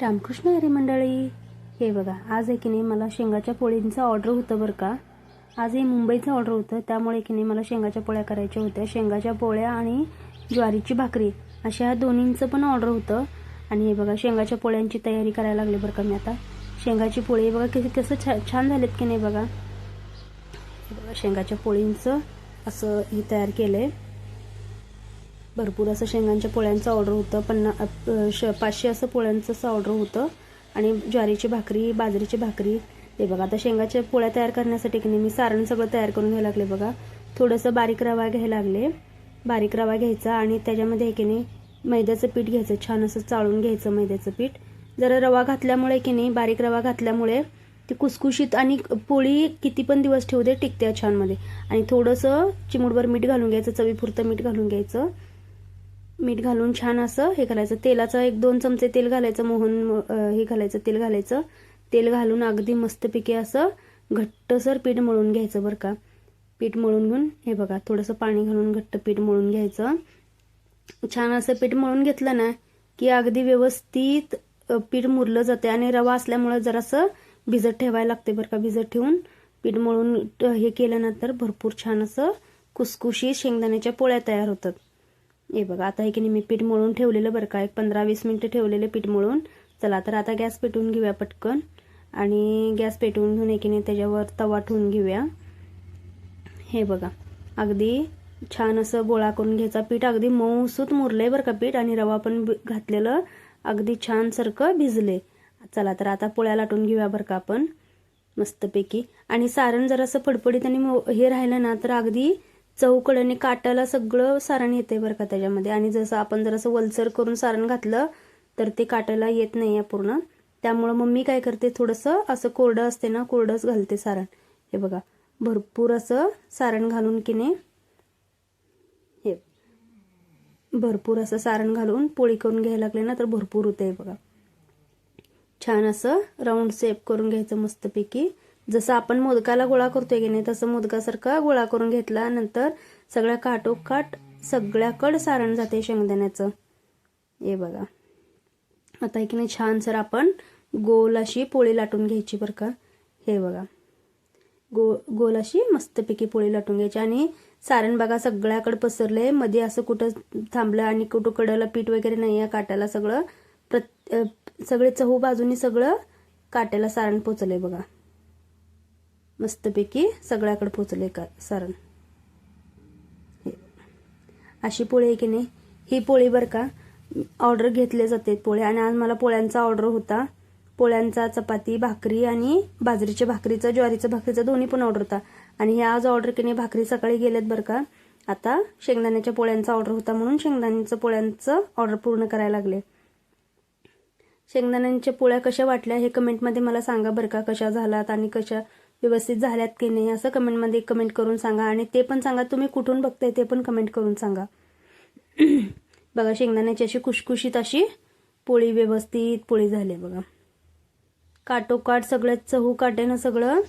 रामकृष्ण हरी मंडळी, हे बघा आज आहे की नाही मला शेंगाच्या पोळींचं ऑर्डर होतं बरं का। आज हे मुंबईचं ऑर्डर होतं, त्यामुळे की नाही मला शेंगाच्या पोळ्या करायच्या होत्या। शेंगाच्या पोळ्या आणि ज्वारीची भाकरी अशा दोन्हींचं पण ऑर्डर होतं। आणि हे बघा शेंगाच्या पोळ्यांची तयारी करायला लागली बरं का मी आता। शेंगाची पोळी बघा कसं छान झालेत की नाही बघा। हे बघा शेंगाच्या पोळींचं असं हे तयार केलंय। भरपूर असं शेंगांच्या पोळ्यांचं ऑर्डर होतं, 500 असं पोळ्यांचं असं ऑर्डर होतं। आणि ज्वारीची भाकरी, बाजरीची भाकरी। ते बघा आता शेंगाच्या पोळ्या तयार करण्यासाठी की मी सारण सगळं तयार करून घ्यायला लागले बघा। थोडंसं बारीक रवा घ्यायला लागले। बारीक रवा घ्यायचा आणि त्याच्यामध्ये की नाही मैद्याचं पीठ घ्यायचं, छान असं चाळून घ्यायचं मैद्याचं पीठ। जरा रवा घातल्यामुळे की नाही, बारीक रवा घातल्यामुळे ती कुसकुशीत आणि पोळी किती पण दिवस ठेवू दे टिकते छान मध्ये। आणि थोडंसं चिमूटभर मीठ घालून घ्यायचं, चवीपुरतं मीठ घालून घ्यायचं। मीठ घालून छान असं हे करायचं। तेलाचं 1-2 चमचे तेल घालायचं, मोहन हे घालायचं, तेल घालायचं। तेल घालून अगदी मस्तपैकी असं घट्टसर पीठ मळून घ्यायचं बरं का। पीठ मळून घेऊन हे बघा थोडंसं पाणी घालून घट्ट पीठ मळून घ्यायचं। छान असं पीठ मळून घेतलं ना की अगदी व्यवस्थित पीठ मुरलं जाते। आणि रवा असल्यामुळे जरासं भिजत ठेवायला लागते बरं का। भिजत ठेवून पीठ मळून हे केल्यानंतर भरपूर छान असं कुसकुशीत शेंगदाण्याच्या पोळ्या तयार होतात। हे बघा आता हे की मी पीठ मळून ठेवलेलं बरं का, 15-20 मिनिटं ठेवलेले पीठ मळून। चला तर आता गॅस पेटवून घेऊया पटकन। आणि गॅस पेटवून घेऊन की नाही त्याच्यावर तवा ठेवून घेऊया। हे बघा अगदी छान असं गोळा करून घ्यायचा। पीठ अगदी मऊसूत मुरलंय बरं का पीठ, आणि रवा पण घातलेलं अगदी छान सारखं भिजले। चला तर आता पोळ्या लाटून घेऊया बरं का आपण मस्तपैकी। आणि सारण जरासं फडफडीत आणि हे राहिलं ना तर अगदी चौकड्याने काटाला सगळं सारण येते बरं का त्याच्यामध्ये। आणि जसं आपण जरासं वलसर करून सारण घातलं तर ते काटाला येत नाही पूर्ण। त्यामुळं मग मी काय करते, थोडंसं असं कोरडं असते ना, कोरडंच घालते सारण। हे बघा भरपूर असं सारण घालून की नाही, हे भरपूर असं सारण घालून पोळी करून घ्यायला लागले ना तर भरपूर होते बघा। छान असं राऊंड शेप करून घ्यायचं मस्तपैकी। जसं आपण मोदकाला गोळा करतोय की नाही तसं मोदकासारखा गोळा करून घेतला नंतर सगळ्या काटोकाट सगळ्याकडे सारण जाते शेंगदाण्याचं। हे बघा आता की नाही छान सर आपण गोल अशी पोळी लाटून घ्यायची बरं का। हे बघा गोल अशी मस्तपैकी पोळी लाटून घ्यायची। आणि सारण बघा सगळ्याकडे पसरले, मध्ये असं कुठं थांबलं आणि कुठं कडेला पीठ वगैरे नाही आहे काट्याला। सगळं सगळे चहू बाजूनी सगळं काट्याला सारण पोचले बघा, मस्तपैकी सगळ्याकडे पोचले का सारण। अशी पोळी आहे की नाही, ही पोळी बरं का ऑर्डर घेतले जाते पोळी। आणि आज मला पोळ्यांचा ऑर्डर होता, पोळ्यांचा, चपाती, भाकरी आणि बाजरीच्या भाकरीचा, ज्वारीच्या भाकरीचा दोन्ही पण ऑर्डर होता। आणि हे आज ऑर्डर की नाही भाकरी सकाळी गेलेत बरं का। आता शेंगदाण्याच्या पोळ्यांचा ऑर्डर होता म्हणून शेंगदाण्याच्या पोळ्यांचं ऑर्डर पूर्ण करायला लागले। शेंगदाण्यांच्या पोळ्या कशा वाटल्या हे कमेंटमध्ये मला सांगा बरं का, कशा झाल्यात आणि कशा व्यवस्थित झाल्यात की नाही असं कमेंटमध्ये कमेंट करून सांगा। आणि ते पण सांगा तुम्ही कुठून बघताय ते पण कमेंट करून सांगा। बघा शेंगदाण्याची अशी खुशखुशीत अशी पोळी, व्यवस्थित पोळी झाली बघा। काटोकाट सगळ्यात चहू काटेनं सगळं